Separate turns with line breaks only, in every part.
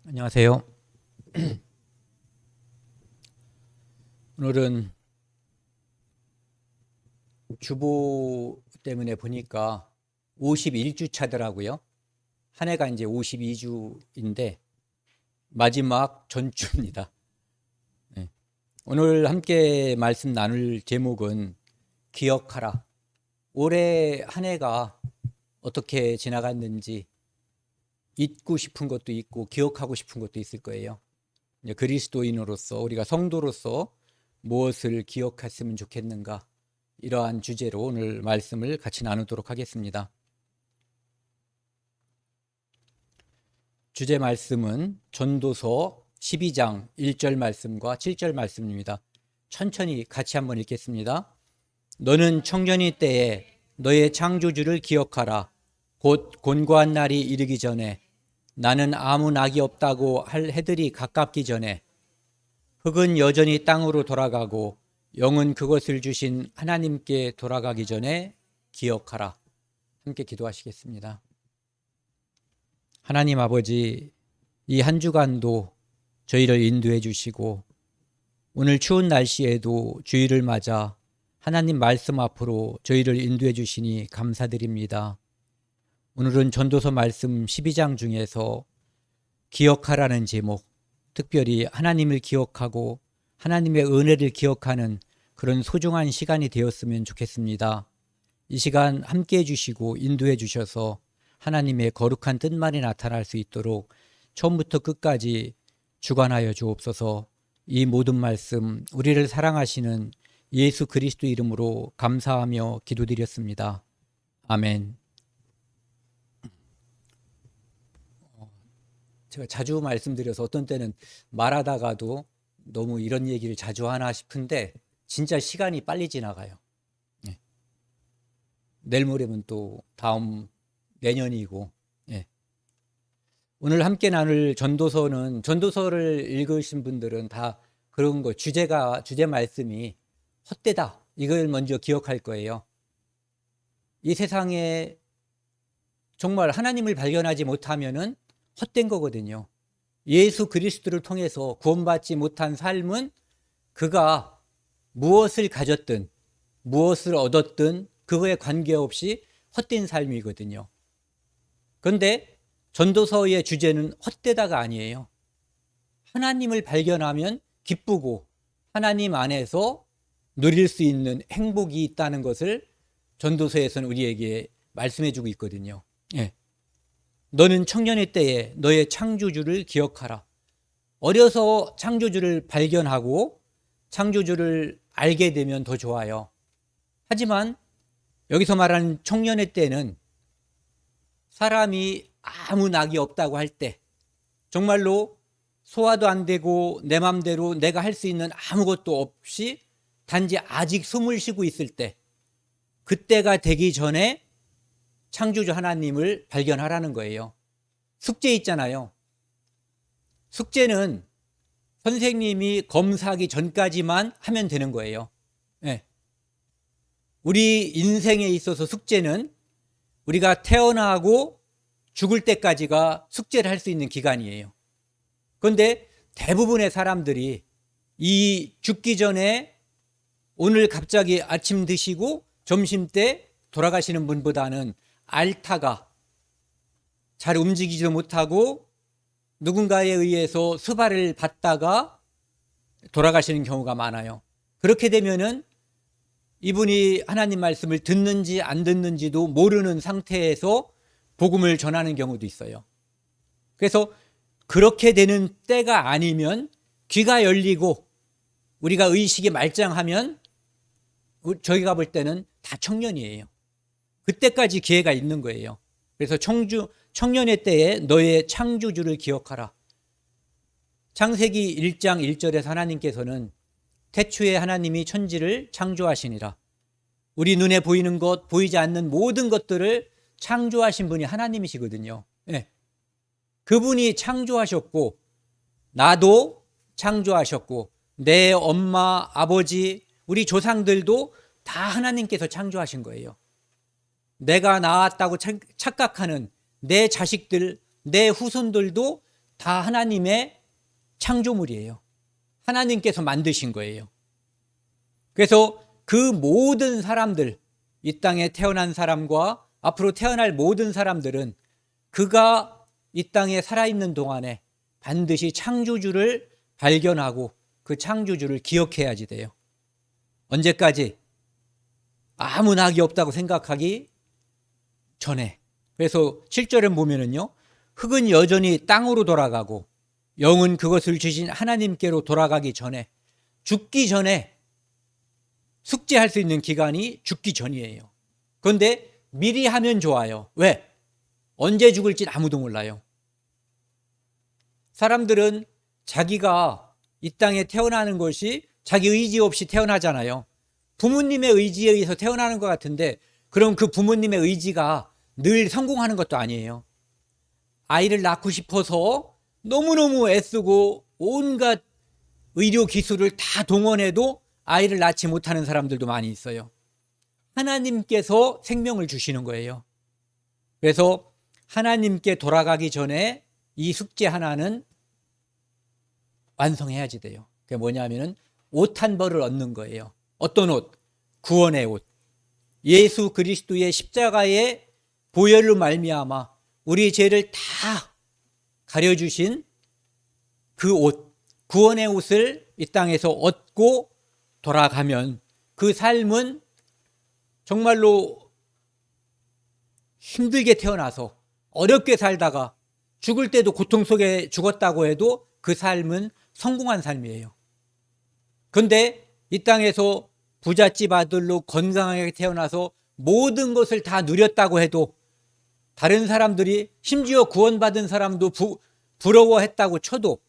안녕하세요. 오늘은 주보 때문에 보니까 51주 차더라고요. 한 해가 이제 52주인데 마지막 전주입니다. 네. 오늘 함께 말씀 나눌 제목은 기억하라. 올해 한 해가 어떻게 지나갔는지 잊고 싶은 것도 있고 기억하고 싶은 것도 있을 거예요. 이제 그리스도인으로서 우리가 성도로서 무엇을 기억했으면 좋겠는가, 이러한 주제로 오늘 말씀을 같이 나누도록 하겠습니다. 주제 말씀은 전도서 12장 1절 말씀과 7절 말씀입니다. 천천히 같이 한번 읽겠습니다. 너는 청년이 때에 너의 창조주를 기억하라. 곧 곤고한 날이 이르기 전에, 나는 아무 낙이 없다고 할 해들이 가깝기 전에, 흙은 여전히 땅으로 돌아가고 영은 그것을 주신 하나님께 돌아가기 전에 기억하라. 함께 기도하시겠습니다. 하나님 아버지, 이 한 주간도 저희를 인도해 주시고 오늘 추운 날씨에도 주일을 맞아 하나님 말씀 앞으로 저희를 인도해 주시니 감사드립니다. 오늘은 전도서 말씀 12장 중에서 기억하라는 제목, 특별히 하나님을 기억하고 하나님의 은혜를 기억하는 그런 소중한 시간이 되었으면 좋겠습니다. 이 시간 함께해 주시고 인도해 주셔서 하나님의 거룩한 뜻만이 나타날 수 있도록 처음부터 끝까지 주관하여 주옵소서. 이 모든 말씀 우리를 사랑하시는 예수 그리스도 이름으로 감사하며 기도드렸습니다. 아멘. 제가 자주 말씀드려서 어떤 때는 말하다가도 너무 이런 얘기를 자주 하나 싶은데 진짜 시간이 빨리 지나가요. 예. 내일 모레면 또 다음 내년이고. 예. 오늘 함께 나눌 전도서를 읽으신 분들은 다 그런 거, 주제 말씀이 헛되다, 이걸 먼저 기억할 거예요. 이 세상에 정말 하나님을 발견하지 못하면은 헛된 거거든요. 예수 그리스도를 통해서 구원받지 못한 삶은 그가 무엇을 가졌든 무엇을 얻었든 그거에 관계없이 헛된 삶이거든요. 그런데 전도서의 주제는 헛되다가 아니에요. 하나님을 발견하면 기쁘고 하나님 안에서 누릴 수 있는 행복이 있다는 것을 전도서에서는 우리에게 말씀해 주고 있거든요. 예. 너는 청년의 때에 너의 창조주를 기억하라. 어려서 창조주를 발견하고 창조주를 알게 되면 더 좋아요. 하지만 여기서 말하는 청년의 때는 사람이 아무 낙이 없다고 할 때, 정말로 소화도 안 되고 내 맘대로 내가 할 수 있는 아무것도 없이 단지 아직 숨을 쉬고 있을 때, 그때가 되기 전에 창조주 하나님을 발견하라는 거예요. 숙제 있잖아요. 숙제는 선생님이 검사하기 전까지만 하면 되는 거예요. 네. 우리 인생에 있어서 숙제는 우리가 태어나고 죽을 때까지가 숙제를 할 수 있는 기간이에요. 그런데 대부분의 사람들이 이 죽기 전에 오늘 갑자기 아침 드시고 점심 때 돌아가시는 분보다는 앓다가 잘 움직이지도 못하고 누군가에 의해서 수발을 받다가 돌아가시는 경우가 많아요. 그렇게 되면은 이분이 하나님 말씀을 듣는지 안 듣는지도 모르는 상태에서 복음을 전하는 경우도 있어요. 그래서 그렇게 되는 때가 아니면, 귀가 열리고 우리가 의식이 말짱하면 저희가 볼 때는 다 청년이에요. 그때까지 기회가 있는 거예요. 그래서 청년의 때에 너의 창조주를 기억하라. 창세기 1장 1절에서 하나님께서는 태초에 하나님이 천지를 창조하시니라. 우리 눈에 보이는 것, 보이지 않는 모든 것들을 창조하신 분이 하나님이시거든요. 네. 그분이 창조하셨고 나도 창조하셨고 내 엄마, 아버지, 우리 조상들도 다 하나님께서 창조하신 거예요. 내가 낳았다고 착각하는 내 자식들, 내 후손들도 다 하나님의 창조물이에요. 하나님께서 만드신 거예요. 그래서 그 모든 사람들, 이 땅에 태어난 사람과 앞으로 태어날 모든 사람들은 그가 이 땅에 살아있는 동안에 반드시 창조주를 발견하고 그 창조주를 기억해야지 돼요. 언제까지? 아무 낙이 없다고 생각하기 전에. 그래서 7절에 보면은요, 흙은 여전히 땅으로 돌아가고 영은 그것을 주신 하나님께로 돌아가기 전에, 죽기 전에 숙제할 수 있는 기간이 죽기 전이에요. 그런데 미리 하면 좋아요. 왜? 언제 죽을지 아무도 몰라요. 사람들은 자기가 이 땅에 태어나는 것이 자기 의지 없이 태어나잖아요. 부모님의 의지에 의해서 태어나는 것 같은데, 그럼 그 부모님의 의지가 늘 성공하는 것도 아니에요. 아이를 낳고 싶어서 너무너무 애쓰고 온갖 의료 기술을 다 동원해도 아이를 낳지 못하는 사람들도 많이 있어요. 하나님께서 생명을 주시는 거예요. 그래서 하나님께 돌아가기 전에 이 숙제 하나는 완성해야지 돼요. 그게 뭐냐면은 옷 한 벌을 얻는 거예요. 어떤 옷? 구원의 옷. 예수 그리스도의 십자가의 보혈로 말미암아 우리 죄를 다 가려주신 그 옷, 구원의 옷을 이 땅에서 얻고 돌아가면 그 삶은 정말로 힘들게 태어나서 어렵게 살다가 죽을 때도 고통 속에 죽었다고 해도 그 삶은 성공한 삶이에요. 그런데 이 땅에서 부잣집 아들로 건강하게 태어나서 모든 것을 다 누렸다고 해도 다른 사람들이 심지어 구원받은 사람도 부러워했다고 쳐도,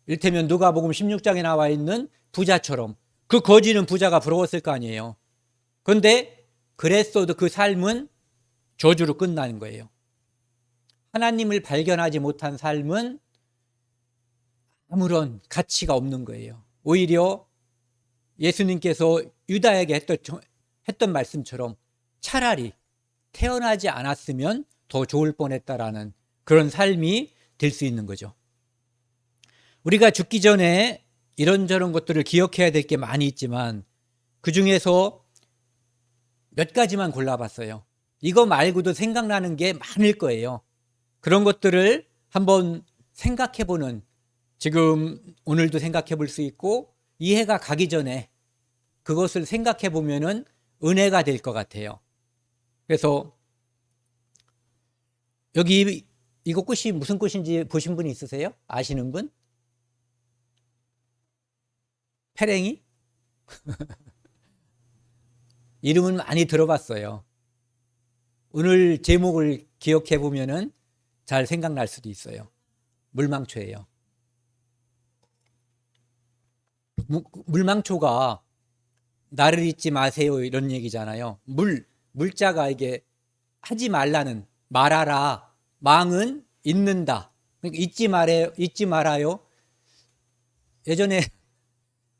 이를테면 누가복음 16장에 나와 있는 부자처럼 그 거지는 부자가 부러웠을 거 아니에요. 그런데 그랬어도 그 삶은 저주로 끝나는 거예요. 하나님을 발견하지 못한 삶은 아무런 가치가 없는 거예요. 오히려 예수님께서 유다에게 했던 말씀처럼 차라리 태어나지 않았으면 더 좋을 뻔했다라는 그런 삶이 될 수 있는 거죠. 우리가 죽기 전에 이런저런 것들을 기억해야 될 게 많이 있지만 그 중에서 몇 가지만 골라봤어요. 이거 말고도 생각나는 게 많을 거예요. 그런 것들을 한번 생각해보는, 지금 오늘도 생각해 볼 수 있고 이해가 가기 전에 그것을 생각해 보면은 은혜가 될 것 같아요. 그래서 여기 이거 꽃이 무슨 꽃인지 보신 분이 있으세요? 아시는 분? 페랭이? 이름은 많이 들어봤어요. 오늘 제목을 기억해 보면은 잘 생각날 수도 있어요. 물망초예요. 물망초가 나를 잊지 마세요 이런 얘기잖아요. 물자가 이게 하지 말라는, 말하라, 망은 잊는다. 그러니까 잊지 말아요. 예전에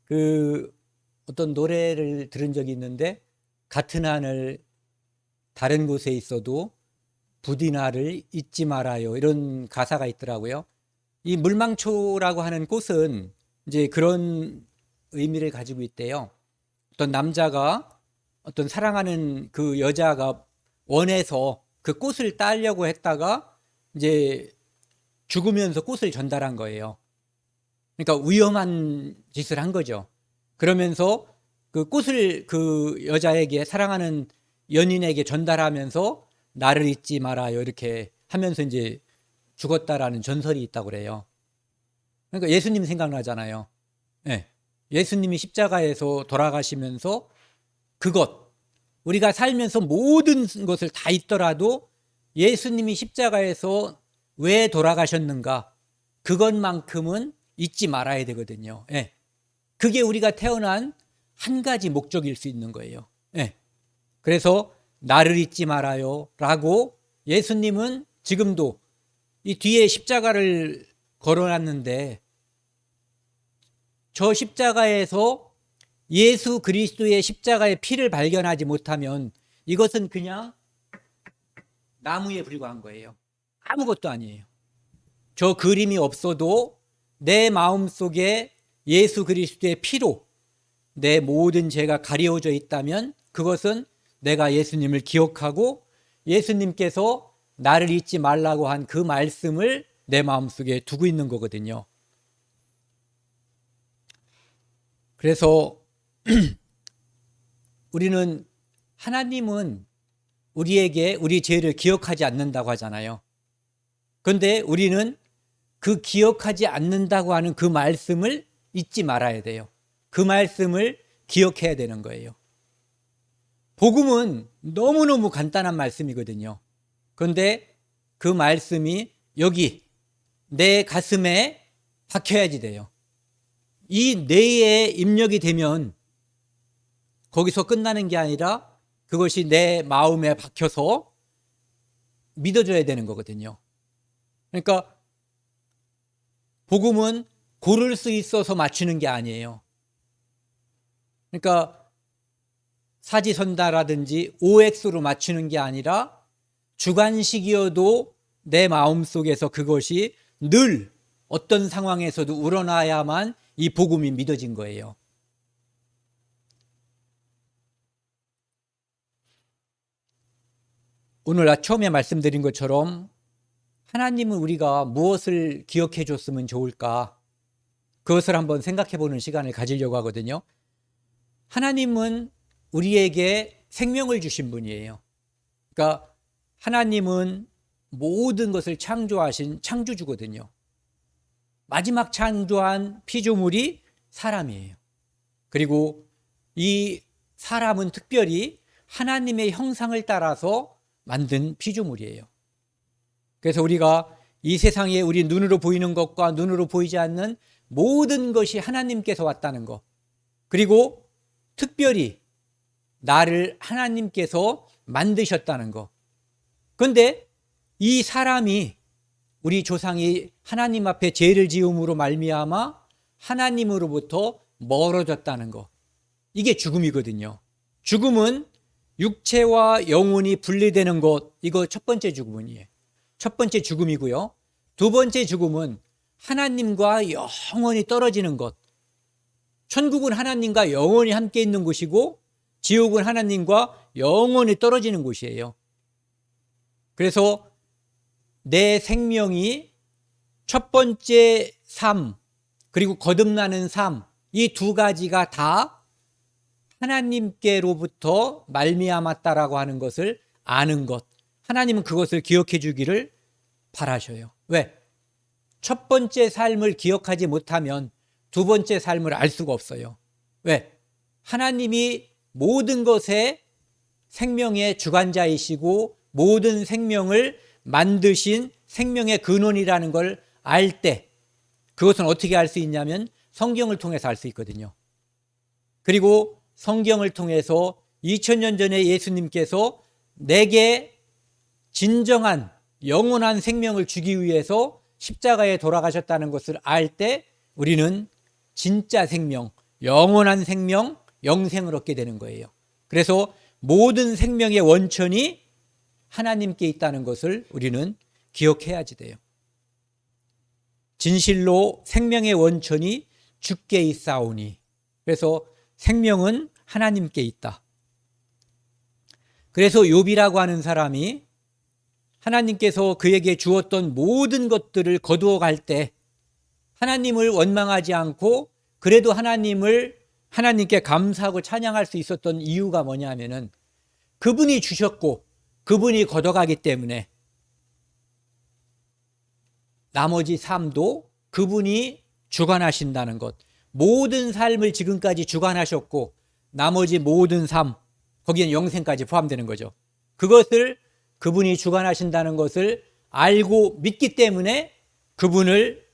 그 어떤 노래를 들은 적이 있는데, 같은 하늘 다른 곳에 있어도 부디 나를 잊지 말아요, 이런 가사가 있더라고요. 이 물망초라고 하는 꽃은 이제 그런 의미를 가지고 있대요. 어떤 남자가 어떤 사랑하는 그 여자가 원해서 그 꽃을 따려고 했다가 이제 죽으면서 꽃을 전달한 거예요. 그러니까 위험한 짓을 한 거죠. 그러면서 그 꽃을 그 여자에게, 사랑하는 연인에게 전달하면서 나를 잊지 말아요 이렇게 하면서 이제 죽었다라는 전설이 있다고 그래요. 그러니까 예수님 생각나잖아요. 네. 예수님이 십자가에서 돌아가시면서 그것, 우리가 살면서 모든 것을 다 잊더라도 예수님이 십자가에서 왜 돌아가셨는가, 그것만큼은 잊지 말아야 되거든요. 네. 그게 우리가 태어난 한 가지 목적일 수 있는 거예요. 네. 그래서 나를 잊지 말아요 라고 예수님은 지금도 이 뒤에 십자가를 걸어놨는데, 저 십자가에서 예수 그리스도의 십자가의 피를 발견하지 못하면 이것은 그냥 나무에 불과한 거예요. 아무것도 아니에요. 저 그림이 없어도 내 마음속에 예수 그리스도의 피로 내 모든 죄가 가려져 있다면 그것은 내가 예수님을 기억하고 예수님께서 나를 잊지 말라고 한 그 말씀을 내 마음속에 두고 있는 거거든요. 그래서 우리는 하나님은 우리에게 우리 죄를 기억하지 않는다고 하잖아요. 그런데 우리는 그 기억하지 않는다고 하는 그 말씀을 잊지 말아야 돼요. 그 말씀을 기억해야 되는 거예요. 복음은 너무너무 간단한 말씀이거든요. 그런데 그 말씀이 여기 내 가슴에 박혀야지 돼요. 이 뇌에 입력이 되면 거기서 끝나는 게 아니라 그것이 내 마음에 박혀서 믿어줘야 되는 거거든요. 그러니까 복음은 고를 수 있어서 맞추는 게 아니에요. 그러니까 사지선다라든지 OX로 맞추는 게 아니라 주관식이어도 내 마음속에서 그것이 늘 어떤 상황에서도 우러나야만 이 복음이 믿어진 거예요. 오늘 처음에 말씀드린 것처럼 하나님은 우리가 무엇을 기억해 줬으면 좋을까? 그것을 한번 생각해 보는 시간을 가지려고 하거든요. 하나님은 우리에게 생명을 주신 분이에요. 그러니까 하나님은 모든 것을 창조하신 창조주거든요. 마지막 창조한 피조물이 사람이에요. 그리고 이 사람은 특별히 하나님의 형상을 따라서 만든 피조물이에요. 그래서 우리가 이 세상에 우리 눈으로 보이는 것과 눈으로 보이지 않는 모든 것이 하나님께서 왔다는 것, 그리고 특별히 나를 하나님께서 만드셨다는 것. 그런데 이 사람이 우리 조상이 하나님 앞에 죄를 지음으로 말미암아 하나님으로부터 멀어졌다는 것, 이게 죽음이거든요. 죽음은 육체와 영혼이 분리되는 것, 이거 첫 번째 죽음이에요. 첫 번째 죽음이고요. 두 번째 죽음은 하나님과 영원히 떨어지는 것. 천국은 하나님과 영원히 함께 있는 곳이고 지옥은 하나님과 영원히 떨어지는 곳이에요. 그래서 내 생명이 첫 번째 삶 그리고 거듭나는 삶, 이 두 가지가 다 하나님께로부터 말미암았다라고 하는 것을 아는 것, 하나님은 그것을 기억해 주기를 바라셔요. 왜? 첫 번째 삶을 기억하지 못하면 두 번째 삶을 알 수가 없어요. 왜? 하나님이 모든 것의 생명의 주관자이시고 모든 생명을 만드신 생명의 근원이라는 걸 알 때, 그것은 어떻게 알 수 있냐면 성경을 통해서 알 수 있거든요. 그리고 성경을 통해서 2000년 전에 예수님께서 내게 진정한 영원한 생명을 주기 위해서 십자가에 돌아가셨다는 것을 알 때 우리는 진짜 생명, 영원한 생명, 영생을 얻게 되는 거예요. 그래서 모든 생명의 원천이 하나님께 있다는 것을 우리는 기억해야지 돼요. 진실로 생명의 원천이 주께 있사오니, 그래서 생명은 하나님께 있다. 그래서 욥이라고 하는 사람이 하나님께서 그에게 주었던 모든 것들을 거두어 갈 때 하나님을 원망하지 않고 그래도 하나님께 감사하고 찬양할 수 있었던 이유가 뭐냐면은 그분이 주셨고 그분이 걷어가기 때문에 나머지 삶도 그분이 주관하신다는 것, 모든 삶을 지금까지 주관하셨고 나머지 모든 삶, 거기엔 영생까지 포함되는 거죠. 그것을 그분이 주관하신다는 것을 알고 믿기 때문에 그분을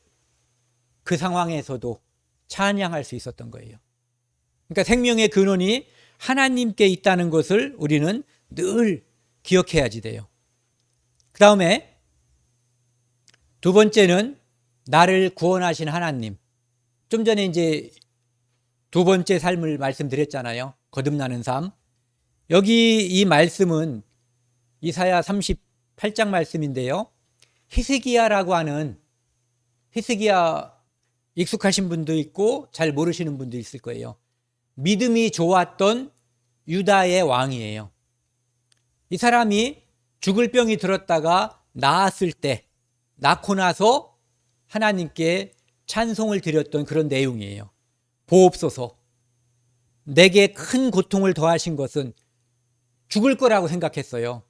그 상황에서도 찬양할 수 있었던 거예요. 그러니까 생명의 근원이 하나님께 있다는 것을 우리는 늘 기억해야지 돼요. 그 다음에 두 번째는 나를 구원하신 하나님. 좀 전에 이제 두 번째 삶을 말씀드렸잖아요. 거듭나는 삶. 여기 이 말씀은 이사야 38장 말씀인데요. 히스기야라고 하는 히스기야 익숙하신 분도 있고 잘 모르시는 분도 있을 거예요. 믿음이 좋았던 유다의 왕이에요. 이 사람이 죽을 병이 들었다가 나았을 때, 낳고 나서 하나님께 찬송을 드렸던 그런 내용이에요. 보옵소서, 내게 큰 고통을 더하신 것은 죽을 거라고 생각했어요.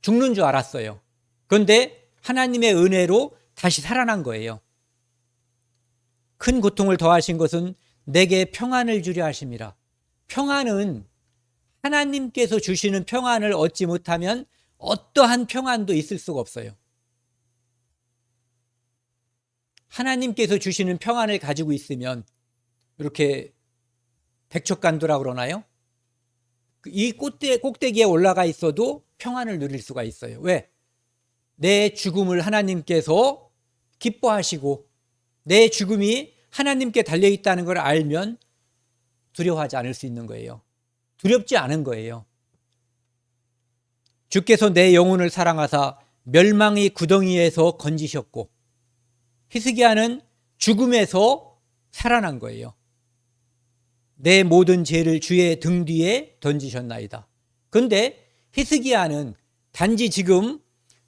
죽는 줄 알았어요. 그런데 하나님의 은혜로 다시 살아난 거예요. 큰 고통을 더하신 것은 내게 평안을 주려 하심이라. 평안은 하나님께서 주시는 평안을 얻지 못하면 어떠한 평안도 있을 수가 없어요. 하나님께서 주시는 평안을 가지고 있으면 이렇게 백척간도라고 그러나요? 이 꼭대기에 올라가 있어도 평안을 누릴 수가 있어요. 왜? 내 죽음을 하나님께서 기뻐하시고 내 죽음이 하나님께 달려있다는 걸 알면 두려워하지 않을 수 있는 거예요. 두렵지 않은 거예요. 주께서 내 영혼을 사랑하사 멸망의 구덩이에서 건지셨고, 히스기야는 죽음에서 살아난 거예요. 내 모든 죄를 주의 등 뒤에 던지셨나이다. 그런데 히스기야는 단지 지금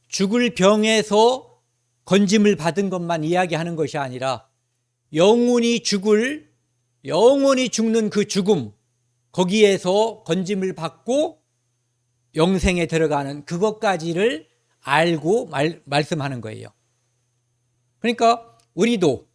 죽을 병에서 건짐을 받은 것만 이야기하는 것이 아니라 영원히 죽는 그 죽음, 거기에서 건짐을 받고 영생에 들어가는 그것까지를 알고 말씀하는 거예요. 그러니까 우리도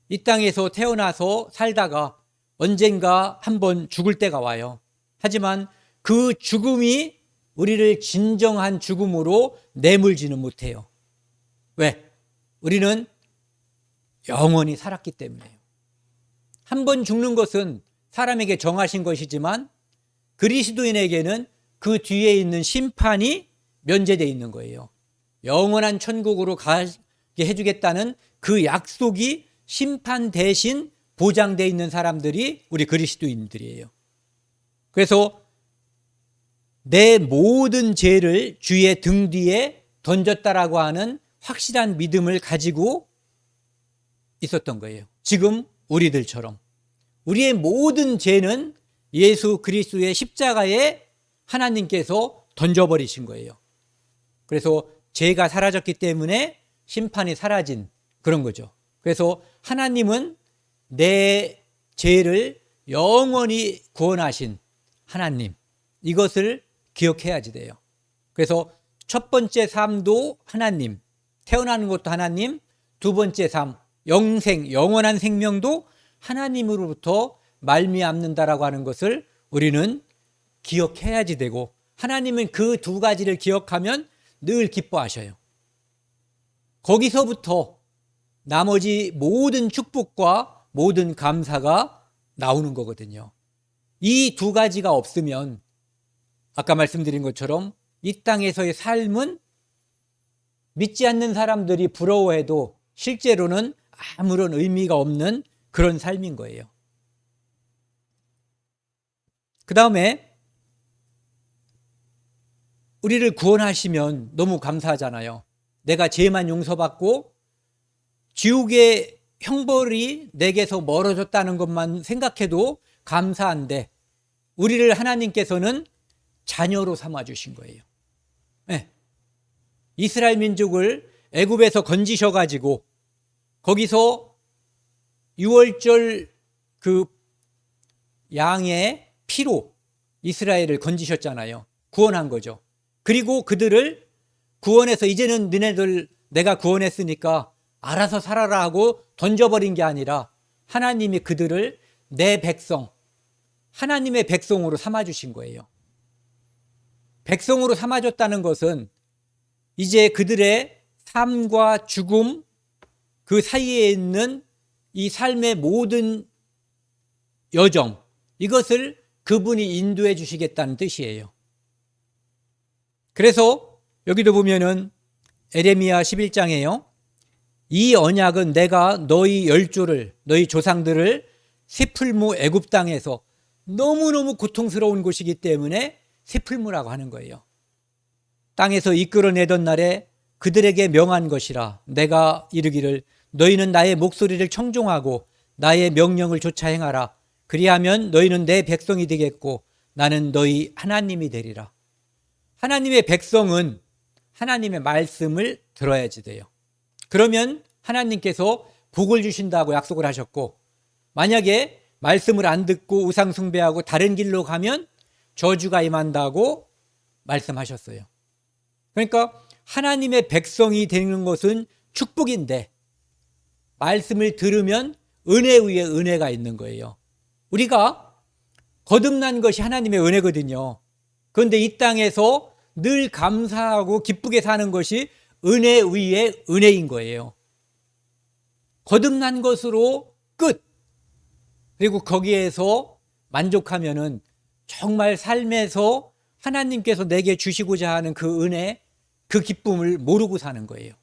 이 땅에서 태어나서 살다가 언젠가 한번 죽을 때가 와요. 하지만 그 죽음이 우리를 진정한 죽음으로 내몰지는 못해요. 왜? 우리는 영원히 살았기 때문에요. 한 번 죽는 것은 사람에게 정하신 것이지만 그리스도인에게는 그 뒤에 있는 심판이 면제되어 있는 거예요. 영원한 천국으로 가게 해주겠다는 그 약속이 심판 대신 보장되어 있는 사람들이 우리 그리스도인들이에요. 그래서 내 모든 죄를 주의 등 뒤에 던졌다라고 하는 확실한 믿음을 가지고 있었던 거예요. 지금 우리들처럼 우리의 모든 죄는 예수 그리스도의 십자가에 하나님께서 던져버리신 거예요. 그래서 죄가 사라졌기 때문에 심판이 사라진 그런 거죠. 그래서 하나님은 내 죄를 영원히 구원하신 하나님, 이것을 기억해야지 돼요. 그래서 첫 번째 삶도 하나님, 태어나는 것도 하나님, 두 번째 삶, 영원한 생명도 하나님으로부터 말미암는다라고 하는 것을 우리는 기억해야지 되고, 하나님은 그 두 가지를 기억하면 늘 기뻐하셔요. 거기서부터 나머지 모든 축복과 모든 감사가 나오는 거거든요. 이 두 가지가 없으면 아까 말씀드린 것처럼 이 땅에서의 삶은 믿지 않는 사람들이 부러워해도 실제로는 아무런 의미가 없는 그런 삶인 거예요. 그 다음에 우리를 구원하시면 너무 감사하잖아요. 내가 죄만 용서받고 지옥의 형벌이 내게서 멀어졌다는 것만 생각해도 감사한데 우리를 하나님께서는 자녀로 삼아주신 거예요. 네. 이스라엘 민족을 애굽에서 건지셔가지고 거기서 유월절 그 양의 피로 이스라엘을 건지셨잖아요. 구원한 거죠. 그리고 그들을 구원해서 이제는 너네들 내가 구원했으니까 알아서 살아라 하고 던져버린 게 아니라 하나님이 그들을 내 백성, 하나님의 백성으로 삼아주신 거예요. 백성으로 삼아줬다는 것은 이제 그들의 삶과 죽음 그 사이에 있는 이 삶의 모든 여정, 이것을 그분이 인도해 주시겠다는 뜻이에요. 그래서 여기도 보면은 에레미야 11장에요. 이 언약은 내가 너희 열조를, 너희 조상들을 세풀무 애굽 땅에서 너무너무 고통스러운 곳이기 때문에 세풀무라고 하는 거예요. 땅에서 이끌어내던 날에 그들에게 명한 것이라 내가 이르기를 너희는 나의 목소리를 청종하고 나의 명령을 조차 행하라. 그리하면 너희는 내 백성이 되겠고 나는 너희 하나님이 되리라. 하나님의 백성은 하나님의 말씀을 들어야지 돼요. 그러면 하나님께서 복을 주신다고 약속을 하셨고, 만약에 말씀을 안 듣고 우상 숭배하고 다른 길로 가면 저주가 임한다고 말씀하셨어요. 그러니까 하나님의 백성이 되는 것은 축복인데, 말씀을 들으면 은혜 위에 은혜가 있는 거예요. 우리가 거듭난 것이 하나님의 은혜거든요. 그런데 이 땅에서 늘 감사하고 기쁘게 사는 것이 은혜 위에 은혜인 거예요. 거듭난 것으로 끝. 그리고 거기에서 만족하면은 정말 삶에서 하나님께서 내게 주시고자 하는 그 은혜, 그 기쁨을 모르고 사는 거예요.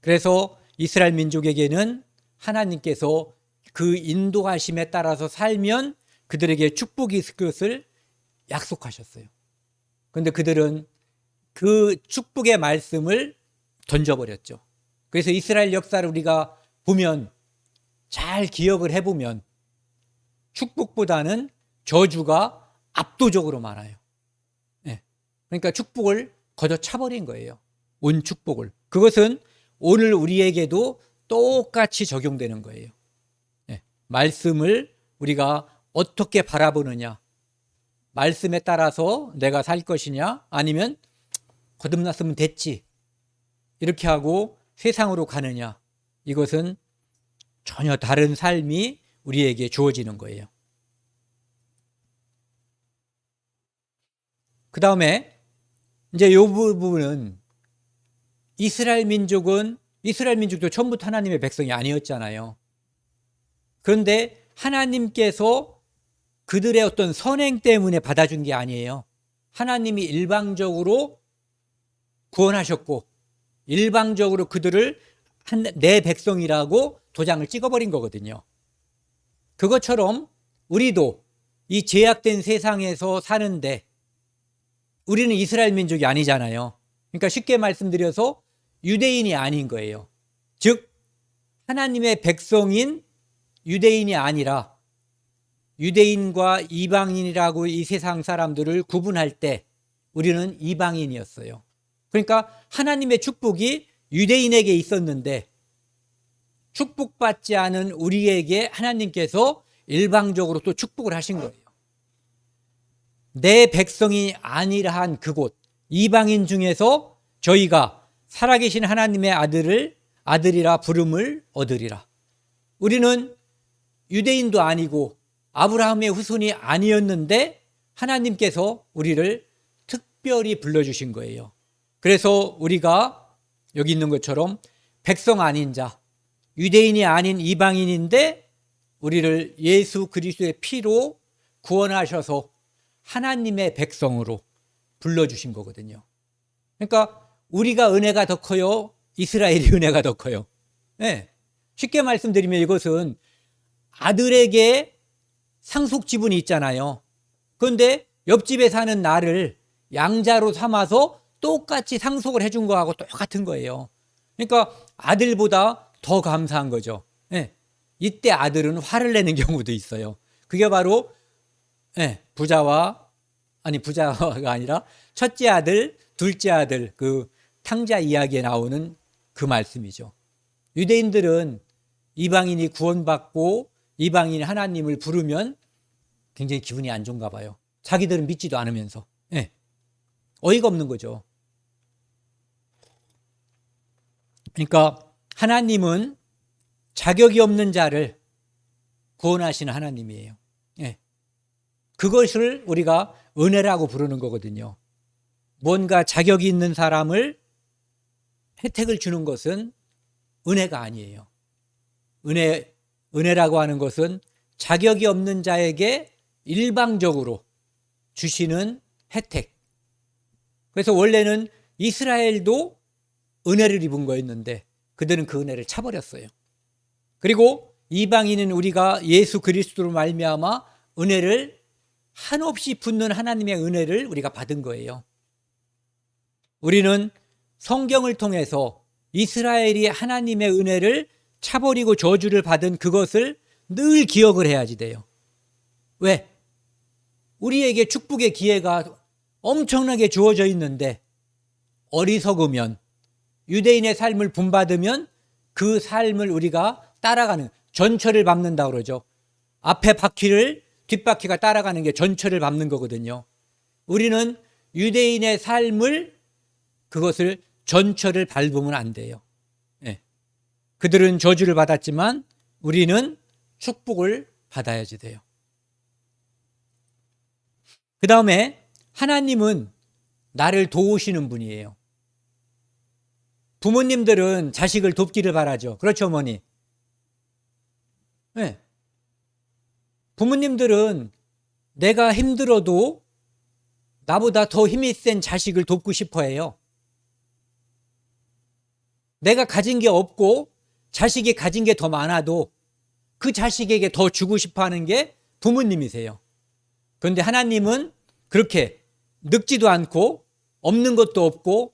그래서 이스라엘 민족에게는 하나님께서 그 인도하심에 따라서 살면 그들에게 축복이 있을 것을 약속하셨어요. 그런데 그들은 그 축복의 말씀을 던져버렸죠. 그래서 이스라엘 역사를 우리가 보면, 잘 기억을 해보면 축복보다는 저주가 압도적으로 많아요. 네. 그러니까 축복을 걷어차버린 거예요. 온 축복을. 그것은 오늘 우리에게도 똑같이 적용되는 거예요. 네. 말씀을 우리가 어떻게 바라보느냐, 말씀에 따라서 내가 살 것이냐, 아니면 거듭났으면 됐지 이렇게 하고 세상으로 가느냐, 이것은 전혀 다른 삶이 우리에게 주어지는 거예요. 그 다음에 이제 이 부분은 이스라엘 민족도 처음부터 하나님의 백성이 아니었잖아요. 그런데 하나님께서 그들의 어떤 선행 때문에 받아준 게 아니에요. 하나님이 일방적으로 구원하셨고 일방적으로 그들을 내 백성이라고 도장을 찍어버린 거거든요. 그것처럼 우리도 이 제약된 세상에서 사는데 우리는 이스라엘 민족이 아니잖아요. 그러니까 쉽게 말씀드려서 유대인이 아닌 거예요. 즉 하나님의 백성인 유대인이 아니라 유대인과 이방인이라고 이 세상 사람들을 구분할 때 우리는 이방인이었어요. 그러니까 하나님의 축복이 유대인에게 있었는데 축복받지 않은 우리에게 하나님께서 일방적으로 또 축복을 하신 거예요. 내 백성이 아니라 한 그곳, 이방인 중에서 저희가 살아계신 하나님의 아들이라 부름을 얻으리라. 우리는 유대인도 아니고 아브라함의 후손이 아니었는데 하나님께서 우리를 특별히 불러주신 거예요. 그래서 우리가 여기 있는 것처럼 백성 아닌 자, 유대인이 아닌 이방인인데 우리를 예수 그리스도의 피로 구원하셔서 하나님의 백성으로 불러주신 거거든요. 그러니까 우리가 은혜가 더 커요? 이스라엘이 은혜가 더 커요? 네. 쉽게 말씀드리면 이것은 아들에게 상속 지분이 있잖아요. 그런데 옆집에 사는 나를 양자로 삼아서 똑같이 상속을 해준 거하고 똑같은 거예요. 그러니까 아들보다 더 감사한 거죠. 네. 이때 아들은 화를 내는 경우도 있어요. 그게 바로 부자가 아니라 첫째 아들, 둘째 아들, 그 탕자 이야기에 나오는 그 말씀이죠. 유대인들은 이방인이 구원받고 이방인이 하나님을 부르면 굉장히 기분이 안 좋은가 봐요. 자기들은 믿지도 않으면서. 어이가 없는 거죠. 그러니까 하나님은 자격이 없는 자를 구원하시는 하나님이에요. 그것을 우리가 은혜라고 부르는 거거든요. 뭔가 자격이 있는 사람을 혜택을 주는 것은 은혜가 아니에요. 은혜라고 하는 것은 자격이 없는 자에게 일방적으로 주시는 혜택. 그래서 원래는 이스라엘도 은혜를 입은 거였는데 그들은 그 은혜를 차버렸어요. 그리고 이방인은 우리가 예수 그리스도로 말미암아 은혜를 한없이 붓는 하나님의 은혜를 우리가 받은 거예요. 우리는 성경을 통해서 이스라엘이 하나님의 은혜를 차버리고 저주를 받은 그것을 늘 기억을 해야지 돼요. 왜? 우리에게 축복의 기회가 엄청나게 주어져 있는데 어리석으면, 유대인의 삶을 본받으면 그 삶을 우리가 따라가는, 전철을 밟는다고 그러죠. 앞에 바퀴를 뒷바퀴가 따라가는 게 전철을 밟는 거거든요. 우리는 유대인의 삶을, 그것을 전철을 밟으면 안 돼요. 예. 그들은 저주를 받았지만 우리는 축복을 받아야지 돼요. 그 다음에 하나님은 나를 도우시는 분이에요. 부모님들은 자식을 돕기를 바라죠. 그렇죠, 어머니? 네. 부모님들은 내가 힘들어도 나보다 더 힘이 센 자식을 돕고 싶어 해요. 내가 가진 게 없고 자식이 가진 게 더 많아도 그 자식에게 더 주고 싶어 하는 게 부모님이세요. 그런데 하나님은 그렇게 늙지도 않고 없는 것도 없고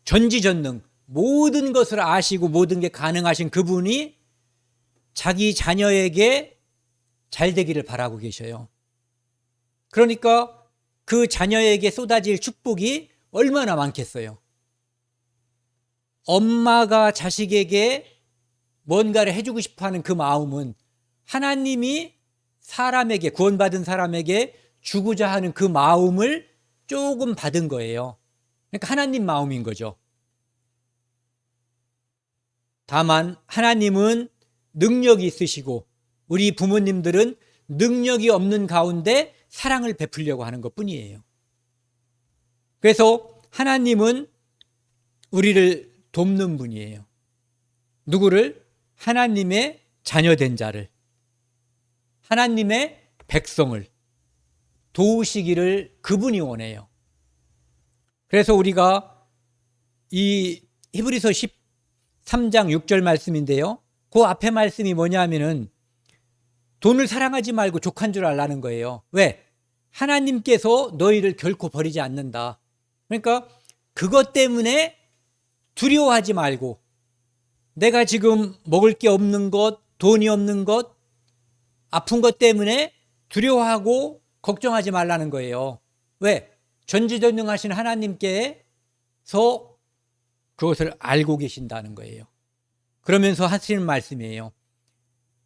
전지전능, 모든 것을 아시고 모든 게 가능하신 그분이 자기 자녀에게 잘 되기를 바라고 계셔요. 그러니까 그 자녀에게 쏟아질 축복이 얼마나 많겠어요. 엄마가 자식에게 뭔가를 해주고 싶어하는 그 마음은 하나님이 사람에게, 구원받은 사람에게 주고자 하는 그 마음을 조금 받은 거예요. 그러니까 하나님 마음인 거죠. 다만 하나님은 능력이 있으시고 우리 부모님들은 능력이 없는 가운데 사랑을 베풀려고 하는 것뿐이에요. 그래서 하나님은 우리를 돕는 분이에요. 누구를? 하나님의 자녀된 자를, 하나님의 백성을 도우시기를 그분이 원해요. 그래서 우리가 이 히브리서 13장 6절 말씀인데요. 그 앞에 말씀이 뭐냐면은 돈을 사랑하지 말고 족한 줄 알라는 거예요. 왜? 하나님께서 너희를 결코 버리지 않는다. 그러니까 그것 때문에 두려워하지 말고, 내가 지금 먹을 게 없는 것, 돈이 없는 것, 아픈 것 때문에 두려워하고 걱정하지 말라는 거예요. 왜? 전지전능하신 하나님께서 그것을 알고 계신다는 거예요. 그러면서 하시는 말씀이에요.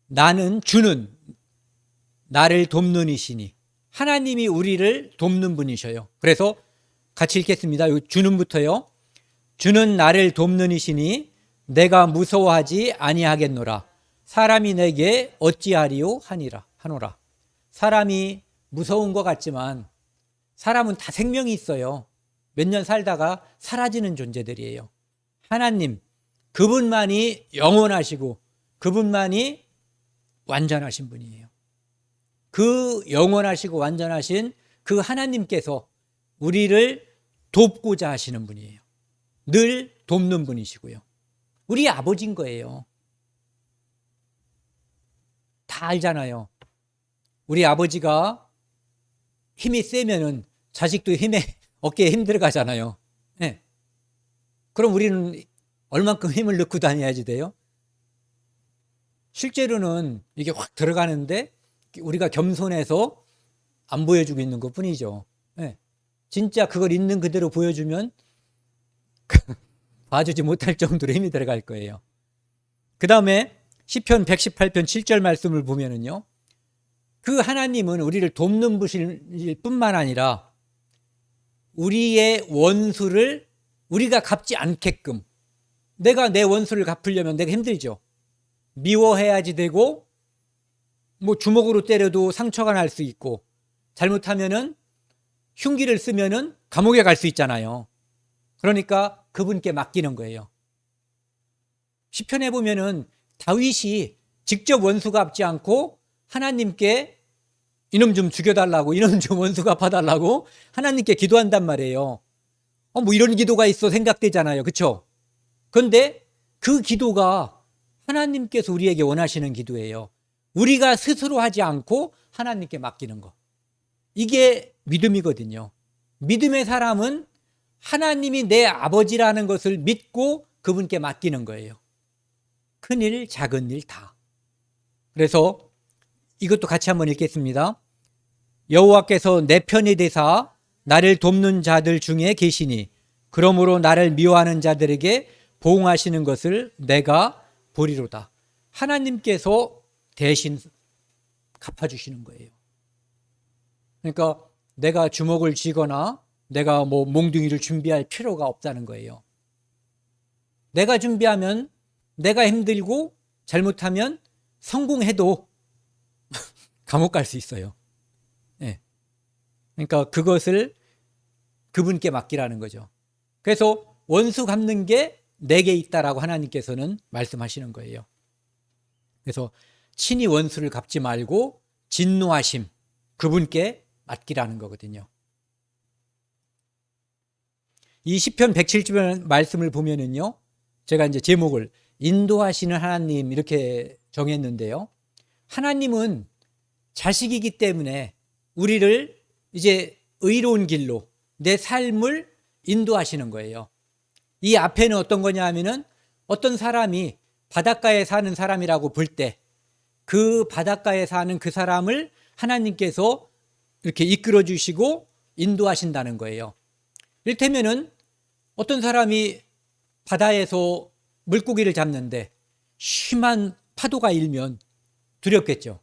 나는 주는 나를 돕는 이시니, 하나님이 우리를 돕는 분이셔요. 그래서 같이 읽겠습니다. 주는부터요. 주는 나를 돕는 이시니 내가 무서워하지 아니하겠노라. 사람이 내게 어찌하리요 하노라. 사람이 무서운 것 같지만 사람은 다 생명이 있어요. 몇 년 살다가 사라지는 존재들이에요. 하나님, 그분만이 영원하시고 그분만이 완전하신 분이에요. 그 영원하시고 완전하신 그 하나님께서 우리를 돕고자 하시는 분이에요. 늘 돕는 분이시고요. 우리 아버지인 거예요. 다 알잖아요. 우리 아버지가 힘이 세면은 자식도 어깨에 힘 들어가잖아요. 네. 그럼 우리는 얼만큼 힘을 넣고 다녀야지 돼요? 실제로는 이게 확 들어가는데 우리가 겸손해서 안 보여주고 있는 것 뿐이죠. 네. 진짜 그걸 있는 그대로 보여주면 봐주지 못할 정도로 힘이 들어갈 거예요. 그 다음에 시편 118편 7절 말씀을 보면은요, 그 하나님은 우리를 돕는 분일 뿐만 아니라 우리의 원수를 우리가 갚지 않게끔, 내가 내 원수를 갚으려면 내가 힘들죠. 미워해야지 되고, 뭐 주먹으로 때려도 상처가 날 수 있고, 잘못하면은 흉기를 쓰면은 감옥에 갈 수 있잖아요. 그러니까 그분께 맡기는 거예요. 시편에 보면은 다윗이 직접 원수 갚지 않고 하나님께 이놈 좀 죽여달라고, 이놈 좀 원수 갚아달라고 하나님께 기도한단 말이에요. 뭐 이런 기도가 있어 생각되잖아요. 그렇죠? 그런데 그 기도가 하나님께서 우리에게 원하시는 기도예요. 우리가 스스로 하지 않고 하나님께 맡기는 거. 이게 믿음이거든요. 믿음의 사람은 하나님이 내 아버지라는 것을 믿고 그분께 맡기는 거예요. 큰일, 작은 일 다. 그래서 이것도 같이 한번 읽겠습니다. 여호와께서 내 편이 되사 나를 돕는 자들 중에 계시니 그러므로 나를 미워하는 자들에게 보응하시는 것을 내가 보리로다. 하나님께서 대신 갚아주시는 거예요. 그러니까 내가 주먹을 쥐거나 내가 몽둥이를 준비할 필요가 없다는 거예요. 내가 준비하면 내가 힘들고 잘못하면 성공해도 감옥 갈 수 있어요. 네. 그러니까 그것을 그분께 맡기라는 거죠. 그래서 원수 갚는 게 내게 있다라고 하나님께서는 말씀하시는 거예요. 그래서 친히 원수를 갚지 말고 진노하심 그분께 맡기라는 거거든요. 이 시편 107편 말씀을 보면은요, 제가 이제 제목을 인도하시는 하나님 이렇게 정했는데요. 하나님은 자식이기 때문에 우리를 이제 의로운 길로 내 삶을 인도하시는 거예요. 이 앞에는 어떤 거냐 하면은 어떤 사람이 바닷가에 사는 사람이라고 볼 때 그 바닷가에 사는 그 사람을 하나님께서 이렇게 이끌어 주시고 인도하신다는 거예요. 이를테면은 어떤 사람이 바다에서 물고기를 잡는데 심한 파도가 일면 두렵겠죠.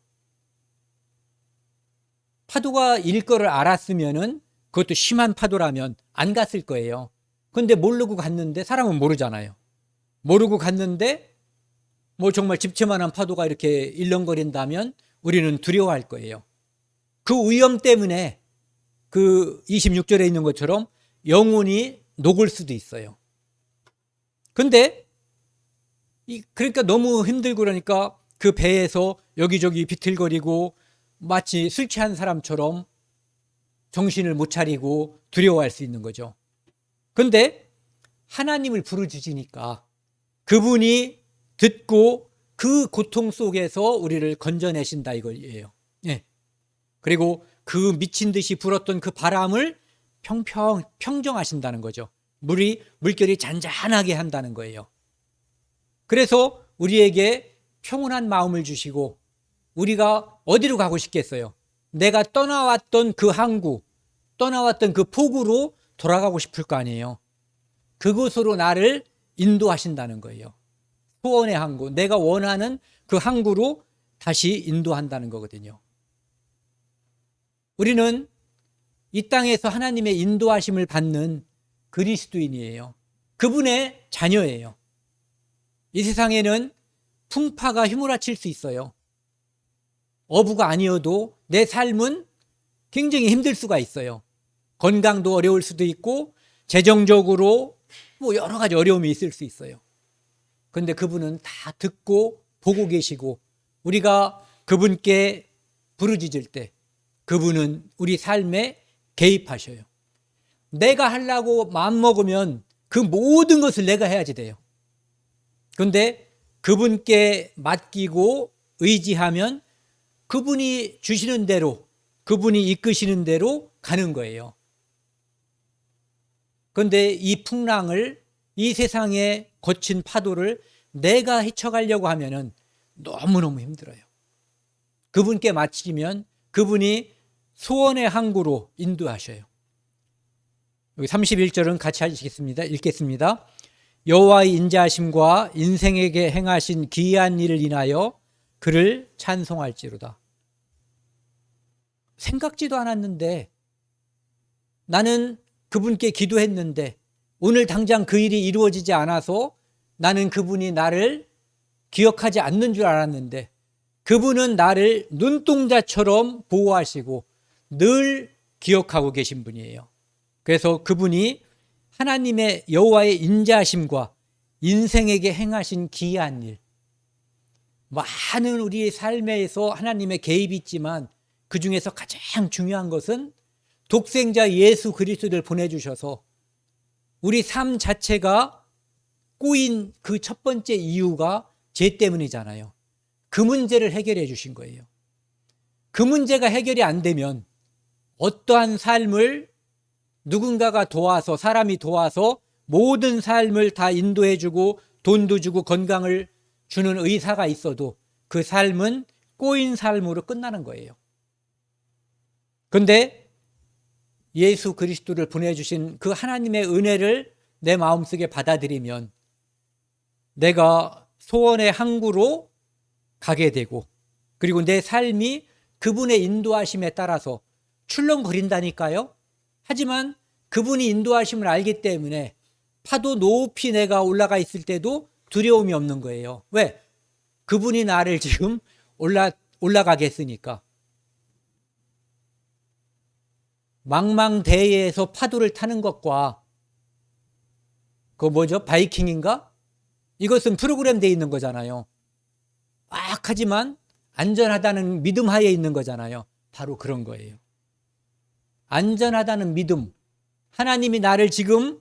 파도가 일 거를 알았으면은 그것도 심한 파도라면 안 갔을 거예요. 그런데 모르고 갔는데 사람은 모르잖아요. 모르고 갔는데 정말 집채만한 파도가 이렇게 일렁거린다면 우리는 두려워할 거예요. 그 위험 때문에 그 26절에 있는 것처럼 영혼이 녹을 수도 있어요. 근데 그러니까 너무 힘들고 그러니까 그 배에서 여기저기 비틀거리고 마치 술 취한 사람처럼 정신을 못 차리고 두려워할 수 있는 거죠. 근데 하나님을 부르짖으니까 그분이 듣고 그 고통 속에서 우리를 건져내신다 이거예요. 네. 그리고 그 미친 듯이 불었던 그 바람을 평정하신다는 거죠. 물결이 잔잔하게 한다는 거예요. 그래서 우리에게 평온한 마음을 주시고 우리가 어디로 가고 싶겠어요? 내가 떠나왔던 그 항구, 떠나왔던 그 포구로 돌아가고 싶을 거 아니에요. 그곳으로 나를 인도하신다는 거예요. 소원의 항구, 내가 원하는 그 항구로 다시 인도한다는 거거든요. 우리는 이 땅에서 하나님의 인도하심을 받는 그리스도인이에요. 그분의 자녀예요. 이 세상에는 풍파가 휘몰아칠 수 있어요. 어부가 아니어도 내 삶은 굉장히 힘들 수가 있어요. 건강도 어려울 수도 있고 재정적으로 여러 가지 어려움이 있을 수 있어요. 그런데 그분은 다 듣고 보고 계시고 우리가 그분께 부르짖을 때 그분은 우리 삶에 개입하셔요. 내가 하려고 마음먹으면 그 모든 것을 내가 해야지 돼요. 그런데 그분께 맡기고 의지하면 그분이 주시는 대로, 그분이 이끄시는 대로 가는 거예요. 그런데 이 풍랑을, 이 세상의 거친 파도를 내가 헤쳐가려고 하면은 너무너무 힘들어요. 그분께 맡기면 그분이 소원의 항구로 인도하셔요. 여기 31절은 같이 읽겠습니다. 여호와의 인자하심과 인생에게 행하신 기이한 일을 인하여 그를 찬송할지로다. 생각지도 않았는데 나는 그분께 기도했는데 오늘 당장 그 일이 이루어지지 않아서 나는 그분이 나를 기억하지 않는 줄 알았는데 그분은 나를 눈동자처럼 보호하시고 늘 기억하고 계신 분이에요. 그래서 그분이 하나님의 여호와의 인자하심과 인생에게 행하신 기이한 일, 많은 우리의 삶에서 하나님의 개입이 있지만 그 중에서 가장 중요한 것은 독생자 예수 그리스도를 보내주셔서 우리 삶 자체가 꼬인 그 첫 번째 이유가 죄 때문이잖아요. 그 문제를 해결해 주신 거예요. 그 문제가 해결이 안 되면 어떠한 삶을 누군가가 도와서, 사람이 도와서 모든 삶을 다 인도해주고 돈도 주고 건강을 주는 의사가 있어도 그 삶은 꼬인 삶으로 끝나는 거예요. 그런데 예수 그리스도를 보내주신 그 하나님의 은혜를 내 마음속에 받아들이면 내가 소원의 항구로 가게 되고, 그리고 내 삶이 그분의 인도하심에 따라서 출렁거린다니까요. 하지만 그분이 인도하심을 알기 때문에 파도 높이 내가 올라가 있을 때도 두려움이 없는 거예요. 왜? 그분이 나를 지금 올라가게 했으니까. 망망대해에서 파도를 타는 것과 그거 뭐죠? 바이킹인가? 이것은 프로그램되어 있는 거잖아요. 하지만 안전하다는 믿음 하에 있는 거잖아요. 바로 그런 거예요. 안전하다는 믿음. 하나님이 나를 지금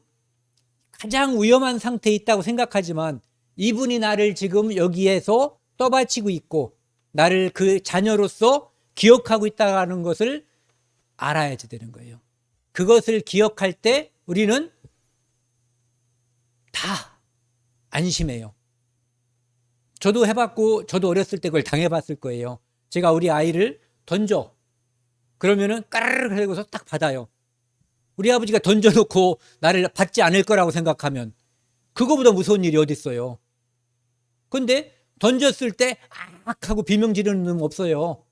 가장 위험한 상태에 있다고 생각하지만 이분이 나를 지금 여기에서 떠받치고 있고 나를 그 자녀로서 기억하고 있다는 것을 알아야지 되는 거예요. 그것을 기억할 때 우리는 다 안심해요. 저도 해봤고 저도 어렸을 때 그걸 당해봤을 거예요. 제가 우리 아이를 던져. 그러면은 까르르 하고서 딱 받아요. 우리 아버지가 던져놓고 나를 받지 않을 거라고 생각하면 그거보다 무서운 일이 어디 있어요. 근데 던졌을 때 악 하고 비명 지르는 놈 없어요.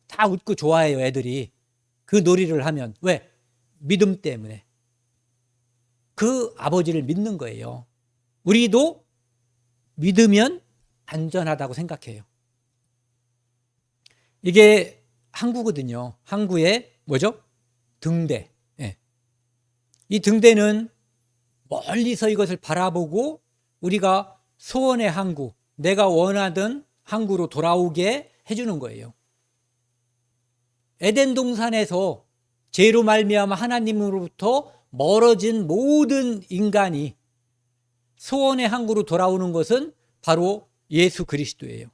다 웃고 좋아해요, 애들이. 그 놀이를 하면. 왜? 믿음 때문에. 그 아버지를 믿는 거예요. 우리도 믿으면 안전하다고 생각해요. 이게 항구거든요. 항구의 뭐죠? 등대. 예. 이 등대는 멀리서 이것을 바라보고 우리가 소원의 항구, 내가 원하던 항구로 돌아오게 해주는 거예요. 에덴 동산에서 죄로 말미암아 하나님으로부터 멀어진 모든 인간이 소원의 항구로 돌아오는 것은 바로 예수 그리스도예요.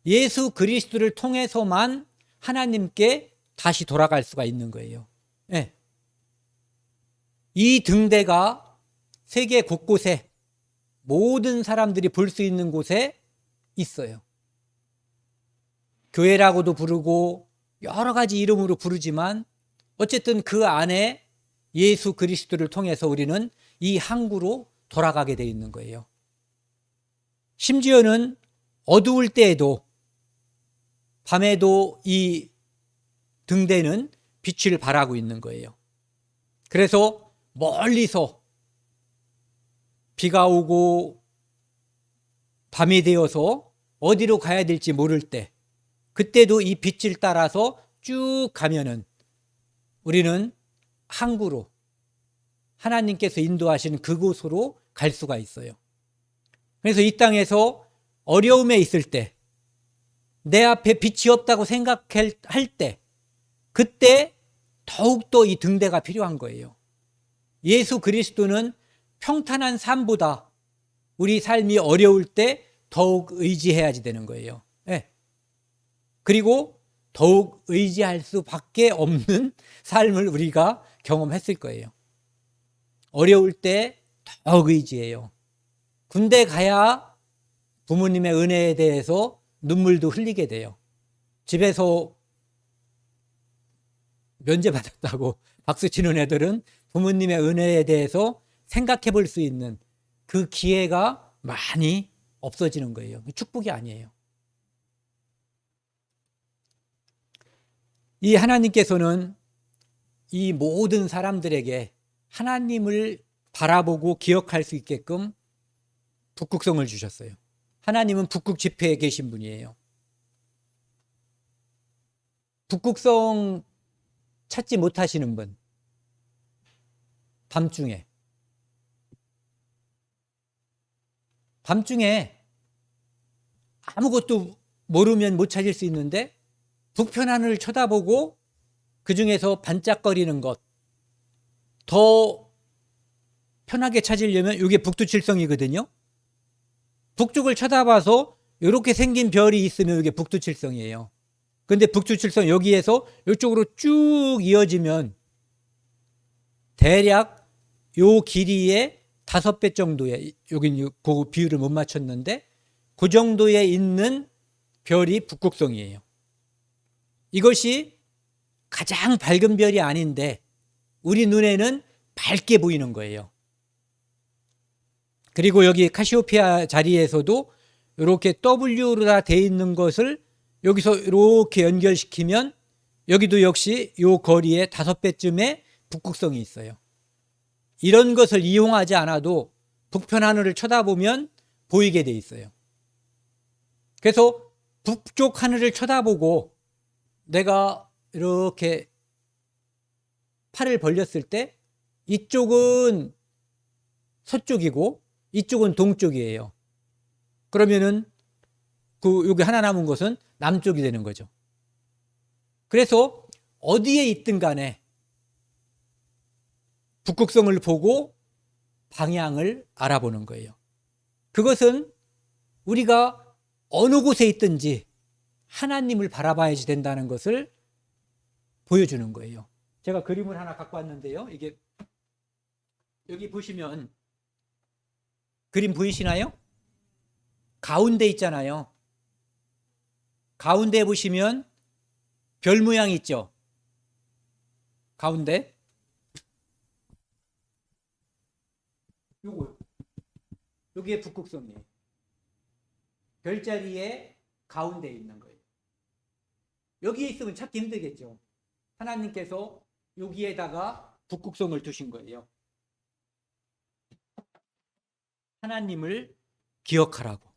예수 그리스도를 통해서만 하나님께 다시 돌아갈 수가 있는 거예요. 네. 이 등대가 세계 곳곳에 모든 사람들이 볼 수 있는 곳에 있어요. 교회라고도 부르고 여러 가지 이름으로 부르지만 어쨌든 그 안에 예수 그리스도를 통해서 우리는 이 항구로 돌아가게 돼 있는 거예요. 심지어는 어두울 때에도 밤에도 이 등대는 빛을 발하고 있는 거예요. 그래서 멀리서 비가 오고 밤이 되어서 어디로 가야 될지 모를 때 그때도 이 빛을 따라서 쭉 가면은 우리는 항구로 하나님께서 인도하신 그곳으로 갈 수가 있어요. 그래서 이 땅에서 어려움에 있을 때 내 앞에 빛이 없다고 생각할 때 그때 더욱더 이 등대가 필요한 거예요. 예수 그리스도는 평탄한 삶보다 우리 삶이 어려울 때 더욱 의지해야지 되는 거예요. 네. 그리고 더욱 의지할 수밖에 없는 삶을 우리가 경험했을 거예요. 어려울 때 더욱 의지해요. 군대 가야 부모님의 은혜에 대해서 눈물도 흘리게 돼요. 집에서 면제받았다고 박수치는 애들은 부모님의 은혜에 대해서 생각해 볼 수 있는 그 기회가 많이 없어지는 거예요. 축복이 아니에요. 이 하나님께서는 이 모든 사람들에게 하나님을 바라보고 기억할 수 있게끔 북극성을 주셨어요. 하나님은 북극 지폐에 계신 분이에요. 북극성 찾지 못하시는 분, 밤중에 아무것도 모르면 못 찾을 수 있는데 북편하늘을 쳐다보고 그 중에서 반짝거리는 것, 더 편하게 찾으려면 이게 북두칠성이거든요. 북쪽을 쳐다봐서 이렇게 생긴 별이 있으면 이게 북두칠성이에요. 근데 북두칠성 여기에서 이쪽으로 쭉 이어지면 대략 요 길이의 5배 정도의, 여기 그 비율을 못 맞췄는데 그 정도에 있는 별이 북극성이에요. 이것이 가장 밝은 별이 아닌데 우리 눈에는 밝게 보이는 거예요. 그리고 여기 카시오페아 자리에서도 이렇게 W로 다 돼 있는 것을 여기서 이렇게 연결시키면 여기도 역시 이 거리의 5배쯤의 북극성이 있어요. 이런 것을 이용하지 않아도 북편 하늘을 쳐다보면 보이게 돼 있어요. 그래서 북쪽 하늘을 쳐다보고 내가 이렇게 팔을 벌렸을 때 이쪽은 서쪽이고 이쪽은 동쪽이에요. 그러면은 여기 하나 남은 것은 남쪽이 되는 거죠. 그래서 어디에 있든 간에 북극성을 보고 방향을 알아보는 거예요. 그것은 우리가 어느 곳에 있든지 하나님을 바라봐야지 된다는 것을 보여주는 거예요. 제가 그림을 하나 갖고 왔는데요. 이게 여기 보시면 그림 보이시나요? 가운데 있잖아요. 가운데 보시면 별 모양 있죠? 가운데. 여기에 북극성이에요. 별자리에 가운데 있는 거예요. 여기에 있으면 찾기 힘들겠죠. 하나님께서 여기에다가 북극성을 두신 거예요. 하나님을 기억하라고.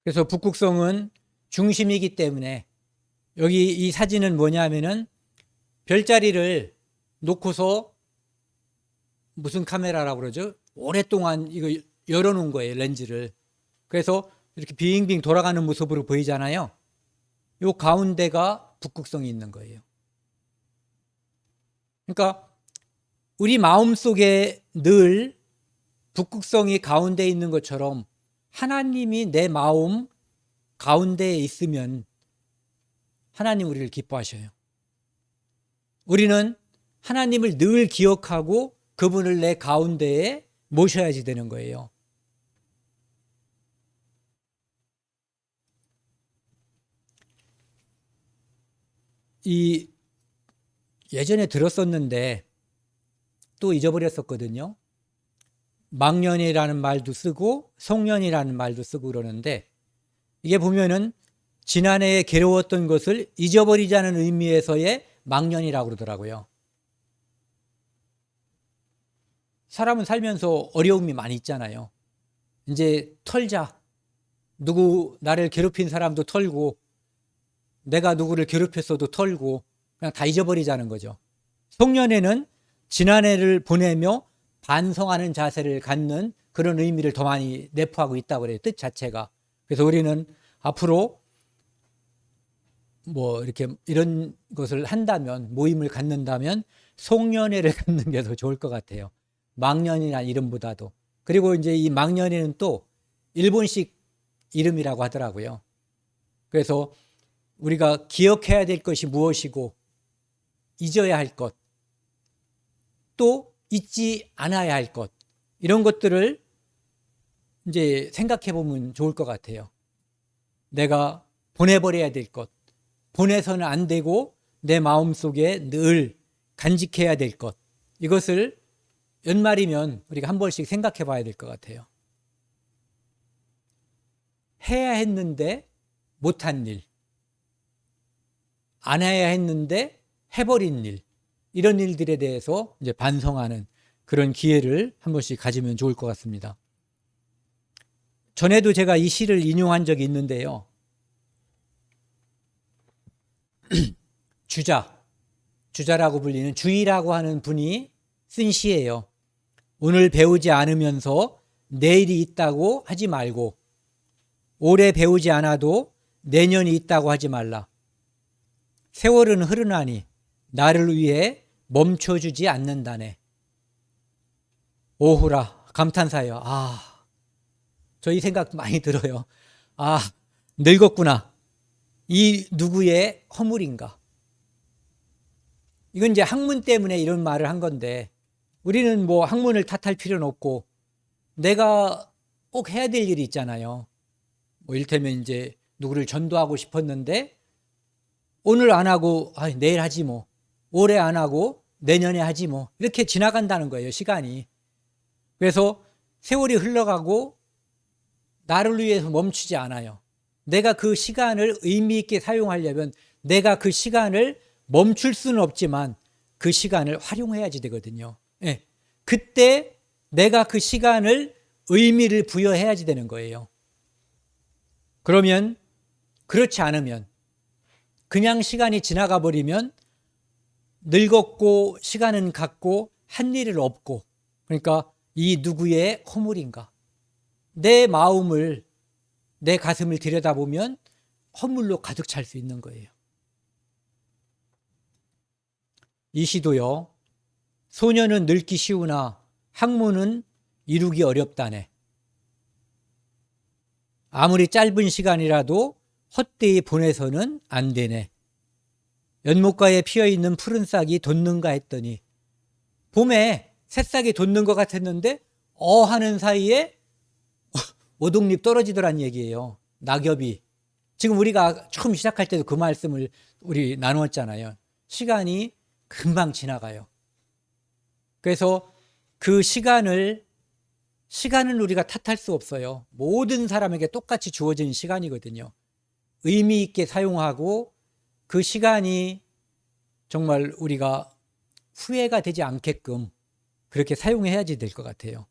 그래서 북극성은 중심이기 때문에 여기 이 사진은 뭐냐면은 별자리를 놓고서 무슨 카메라라고 그러죠? 오랫동안 이거 열어놓은 거예요, 렌즈를. 그래서 이렇게 빙빙 돌아가는 모습으로 보이잖아요. 요 가운데가 북극성이 있는 거예요. 그러니까 우리 마음속에 늘 북극성이 가운데 있는 것처럼 하나님이 내 마음 가운데에 있으면 하나님 우리를 기뻐하셔요. 우리는 하나님을 늘 기억하고 그분을 내 가운데에 모셔야지 되는 거예요. 이 예전에 들었었는데 또 잊어버렸었거든요. 망년이라는 말도 쓰고 송년이라는 말도 쓰고 그러는데 이게 보면은 지난해에 괴로웠던 것을 잊어버리자는 의미에서의 망년이라고 그러더라고요. 사람은 살면서 어려움이 많이 있잖아요. 이제 털자. 누구 나를 괴롭힌 사람도 털고 내가 누구를 괴롭혔어도 털고 그냥 다 잊어버리자는 거죠. 송년회는 지난해를 보내며 반성하는 자세를 갖는 그런 의미를 더 많이 내포하고 있다고 그래요. 뜻 자체가. 그래서 우리는 앞으로 뭐 이렇게 이런 것을 한다면, 모임을 갖는다면 송년회를 갖는 게 더 좋을 것 같아요. 망년이라는 이름보다도. 그리고 이제 이 망년회는 또 일본식 이름이라고 하더라고요. 그래서 우리가 기억해야 될 것이 무엇이고 잊어야 할 것, 또 잊지 않아야 할 것, 이런 것들을 이제 생각해 보면 좋을 것 같아요. 내가 보내버려야 될 것, 보내서는 안 되고 내 마음속에 늘 간직해야 될 것, 이것을 연말이면 우리가 한 번씩 생각해 봐야 될 것 같아요. 해야 했는데 못한 일, 안 해야 했는데 해버린 일, 이런 일들에 대해서 이제 반성하는 그런 기회를 한 번씩 가지면 좋을 것 같습니다. 전에도 제가 이 시를 인용한 적이 있는데요. 주자라고 불리는 주의라고 하는 분이 쓴 시예요. 오늘 배우지 않으면서 내일이 있다고 하지 말고 올해 배우지 않아도 내년이 있다고 하지 말라. 세월은 흐르나니 나를 위해 멈춰주지 않는다네. 오호라 감탄사예요. 저 이 생각 많이 들어요. 늙었구나. 이 누구의 허물인가? 이건 이제 학문 때문에 이런 말을 한 건데, 우리는 뭐 학문을 탓할 필요는 없고, 내가 꼭 해야 될 일이 있잖아요. 뭐 이를테면 이제 누구를 전도하고 싶었는데, 오늘 안 하고 내일 하지 뭐, 올해 안 하고 내년에 하지 뭐, 이렇게 지나간다는 거예요, 시간이. 그래서 세월이 흘러가고 나를 위해서 멈추지 않아요. 내가 그 시간을 의미 있게 사용하려면 내가 그 시간을 멈출 수는 없지만 그 시간을 활용해야지 되거든요. 예. 그때 내가 그 시간을 의미를 부여해야지 되는 거예요. 그러면, 그렇지 않으면, 그냥 시간이 지나가 버리면 늙었고 시간은 갔고 한 일은 없고, 그러니까 이 누구의 허물인가? 내 마음을, 내 가슴을 들여다보면 허물로 가득 찰 수 있는 거예요. 이 시도요. 소년은 늙기 쉬우나 학문은 이루기 어렵다네. 아무리 짧은 시간이라도 헛되이 보내서는 안 되네. 연못가에 피어있는 푸른 싹이 돋는가 했더니 봄에 새싹이 돋는 것 같았는데 하는 사이에 오독잎 떨어지더란 얘기예요. 낙엽이. 지금 우리가 처음 시작할 때도 그 말씀을 우리 나누었잖아요. 시간이 금방 지나가요. 그래서 그 시간은 우리가 탓할 수 없어요. 모든 사람에게 똑같이 주어진 시간이거든요. 의미 있게 사용하고 그 시간이 정말 우리가 후회가 되지 않게끔 그렇게 사용해야지 될 것 같아요.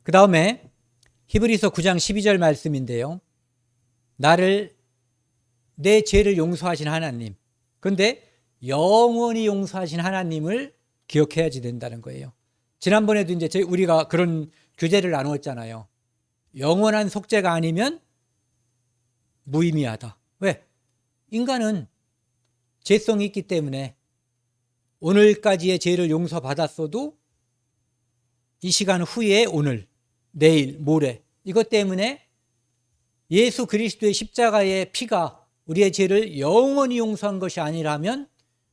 그 다음에 히브리서 9장 12절 말씀인데요. 내 죄를 용서하신 하나님. 그런데 영원히 용서하신 하나님을 기억해야지 된다는 거예요. 지난번에도 이제 우리가 그런 교제를 나누었잖아요. 영원한 속죄가 아니면 무의미하다. 왜? 인간은 죄성이 있기 때문에 오늘까지의 죄를 용서받았어도 이 시간 후에 오늘, 내일, 모레 이것 때문에 예수 그리스도의 십자가의 피가 우리의 죄를 영원히 용서한 것이 아니라면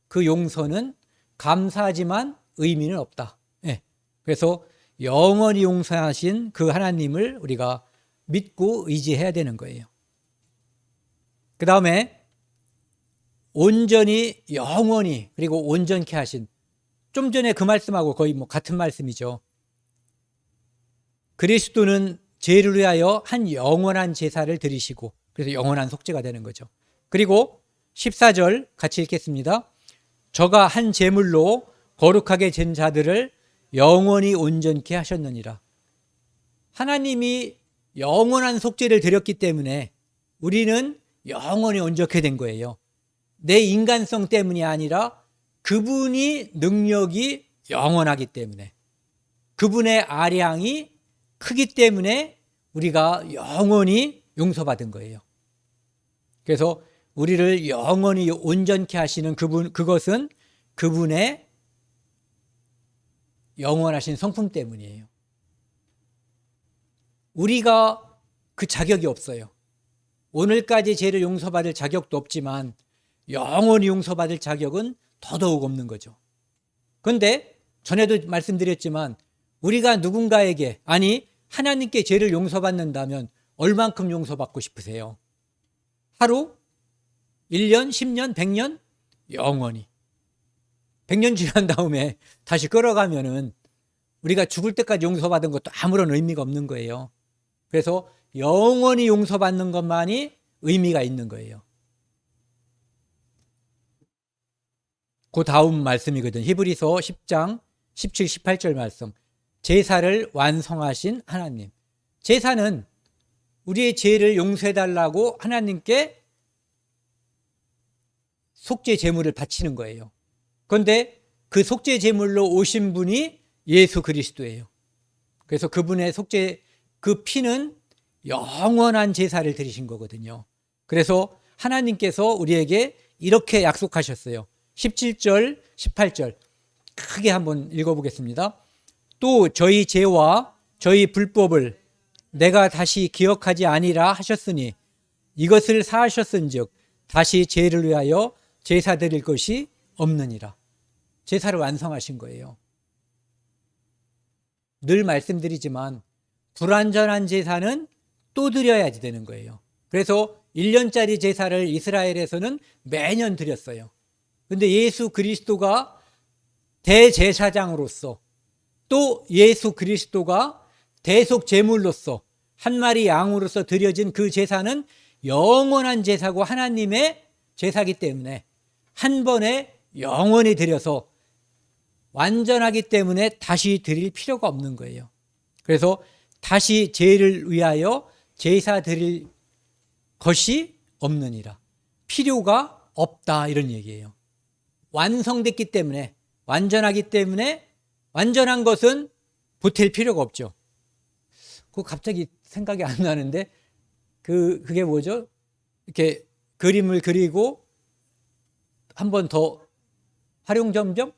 그 용서는 감사하지만 의미는 없다. 네. 그래서 영원히 용서하신 그 하나님을 우리가 믿고 의지해야 되는 거예요. 그 다음에 온전히 영원히 그리고 온전케 하신, 좀 전에 그 말씀하고 거의 뭐 같은 말씀이죠. 그리스도는 죄를 위하여 한 영원한 제사를 드리시고, 그래서 영원한 속죄가 되는 거죠. 그리고 14절 같이 읽겠습니다. 저가 한 제물로 거룩하게 된 자들을 영원히 온전케 하셨느니라. 하나님이 영원한 속죄를 드렸기 때문에 우리는 영원히 온전케 된 거예요. 내 인간성 때문이 아니라 그분이 능력이 영원하기 때문에, 그분의 아량이 크기 때문에 우리가 영원히 용서받은 거예요. 그래서 우리를 영원히 온전케 하시는 그것은 그분의 영원하신 성품 때문이에요. 우리가 그 자격이 없어요. 오늘까지 죄를 용서받을 자격도 없지만 영원히 용서받을 자격은 더더욱 없는 거죠. 그런데 전에도 말씀드렸지만 우리가 누군가에게, 아니 하나님께 죄를 용서받는다면 얼만큼 용서받고 싶으세요? 하루? 1년? 10년? 100년? 영원히. 100년 지난 다음에 다시 끌어가면은 우리가 죽을 때까지 용서받은 것도 아무런 의미가 없는 거예요. 그래서 영원히 용서받는 것만이 의미가 있는 거예요. 그 다음 말씀이거든. 히브리서 10장 17, 18절 말씀. 제사를 완성하신 하나님. 제사는 우리의 죄를 용서해달라고 하나님께 속죄 제물을 바치는 거예요. 그런데 그 속죄 제물로 오신 분이 예수 그리스도예요. 그래서 그분의 속죄, 그 피는 영원한 제사를 드리신 거거든요. 그래서 하나님께서 우리에게 이렇게 약속하셨어요. 17절, 18절 크게 한번 읽어보겠습니다. 또 저희 죄와 저희 불법을 내가 다시 기억하지 아니라 하셨으니 이것을 사하셨은즉 다시 죄를 위하여 제사 드릴 것이 없느니라. 제사를 완성하신 거예요. 늘 말씀드리지만 불완전한 제사는 또 드려야지 되는 거예요. 그래서 1년짜리 제사를 이스라엘에서는 매년 드렸어요. 그런데 예수 그리스도가 대제사장으로서 또 예수 그리스도가 대속 제물로서 한 마리 양으로서 드려진 그 제사는 영원한 제사고 하나님의 제사기 때문에 한 번에 영원히 드려서 완전하기 때문에 다시 드릴 필요가 없는 거예요. 그래서 다시 죄를 위하여 제사 드릴 것이 없느니라. 필요가 없다 이런 얘기예요. 완성됐기 때문에 완전하기 때문에 완전한 것은 보탤 필요가 없죠. 그거 갑자기 생각이 안 나는데 그게 뭐죠? 이렇게 그림을 그리고 한 번 더 활용점점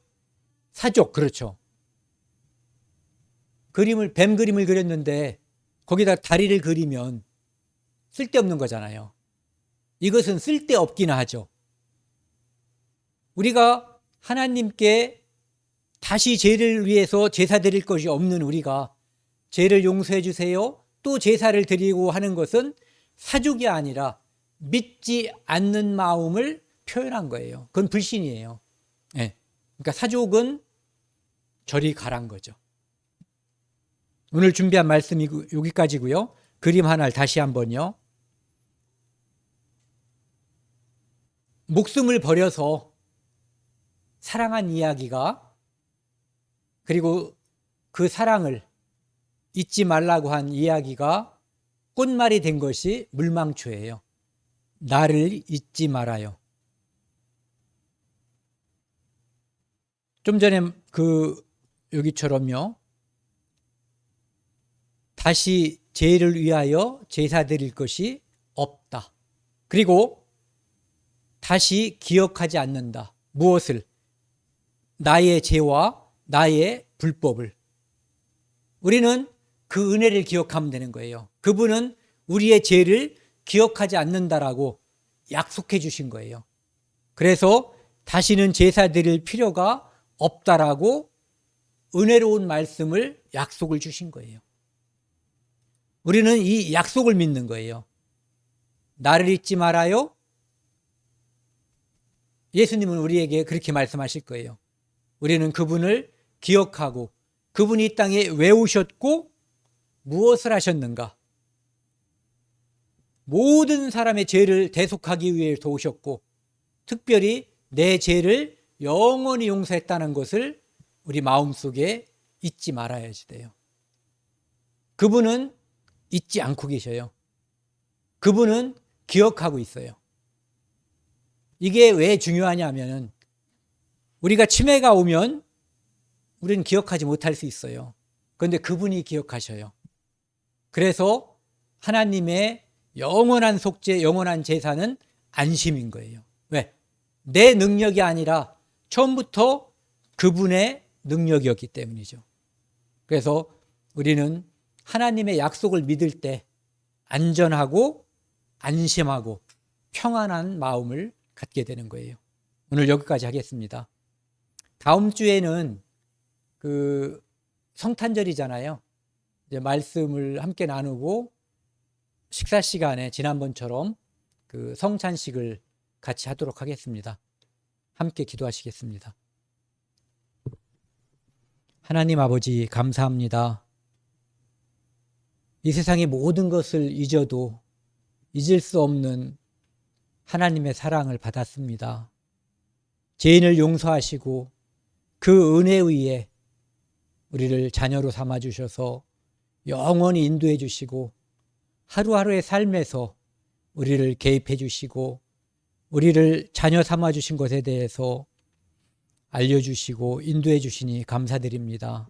사족 그렇죠. 뱀 그림을 그렸는데 거기다 다리를 그리면 쓸데없는 거잖아요. 이것은 쓸데없긴 하죠. 우리가 하나님께 다시 죄를 위해서 제사 드릴 것이 없는 우리가 죄를 용서해 주세요 또 제사를 드리고 하는 것은 사족이 아니라 믿지 않는 마음을 표현한 거예요. 그건 불신이에요. 네. 그러니까 사족은 저리 가란 거죠. 오늘 준비한 말씀이 여기까지고요. 그림 하나를 다시 한번요. 목숨을 버려서 사랑한 이야기가 그리고 그 사랑을 잊지 말라고 한 이야기가 꽃말이 된 것이 물망초예요. 나를 잊지 말아요. 좀 전에 여기처럼요. 다시 죄를 위하여 제사 드릴 것이 없다. 그리고 다시 기억하지 않는다. 무엇을? 나의 죄와 나의 불법을. 우리는 그 은혜를 기억하면 되는 거예요. 그분은 우리의 죄를 기억하지 않는다라고 약속해 주신 거예요. 그래서 다시는 제사 드릴 필요가 없다라고 은혜로운 말씀을 약속을 주신 거예요. 우리는 이 약속을 믿는 거예요. 나를 잊지 말아요. 예수님은 우리에게 그렇게 말씀하실 거예요. 우리는 그분을 기억하고 그분이 이 땅에 왜 오셨고 무엇을 하셨는가? 모든 사람의 죄를 대속하기 위해서 오셨고 특별히 내 죄를 영원히 용서했다는 것을 우리 마음속에 잊지 말아야지 돼요. 그분은 잊지 않고 계셔요. 그분은 기억하고 있어요. 이게 왜 중요하냐면 우리가 치매가 오면 우리는 기억하지 못할 수 있어요. 그런데 그분이 기억하셔요. 그래서 하나님의 영원한 속죄, 영원한 제사는 안심인 거예요. 왜? 내 능력이 아니라 처음부터 그분의 능력이었기 때문이죠. 그래서 우리는 하나님의 약속을 믿을 때 안전하고 안심하고 평안한 마음을 갖게 되는 거예요. 오늘 여기까지 하겠습니다. 다음 주에는 성탄절이잖아요. 이제 말씀을 함께 나누고 식사 시간에 지난번처럼 성찬식을 같이 하도록 하겠습니다. 함께 기도하시겠습니다. 하나님 아버지 감사합니다. 이 세상의 모든 것을 잊어도 잊을 수 없는 하나님의 사랑을 받았습니다. 죄인을 용서하시고 그 은혜 위에 우리를 자녀로 삼아주셔서 영원히 인도해 주시고 하루하루의 삶에서 우리를 개입해 주시고 우리를 자녀 삼아주신 것에 대해서 알려주시고 인도해 주시니 감사드립니다.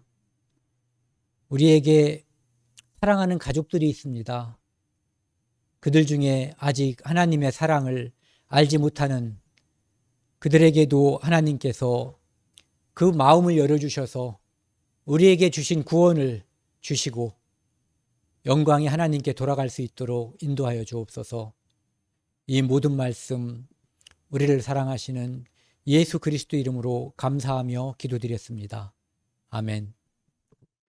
우리에게 사랑하는 가족들이 있습니다. 그들 중에 아직 하나님의 사랑을 알지 못하는 그들에게도 하나님께서 그 마음을 열어주셔서 우리에게 주신 구원을 주시고 영광이 하나님께 돌아갈 수 있도록 인도하여 주옵소서. 이 모든 말씀 우리를 사랑하시는 예수 그리스도 이름으로 감사하며 기도드렸습니다. 아멘.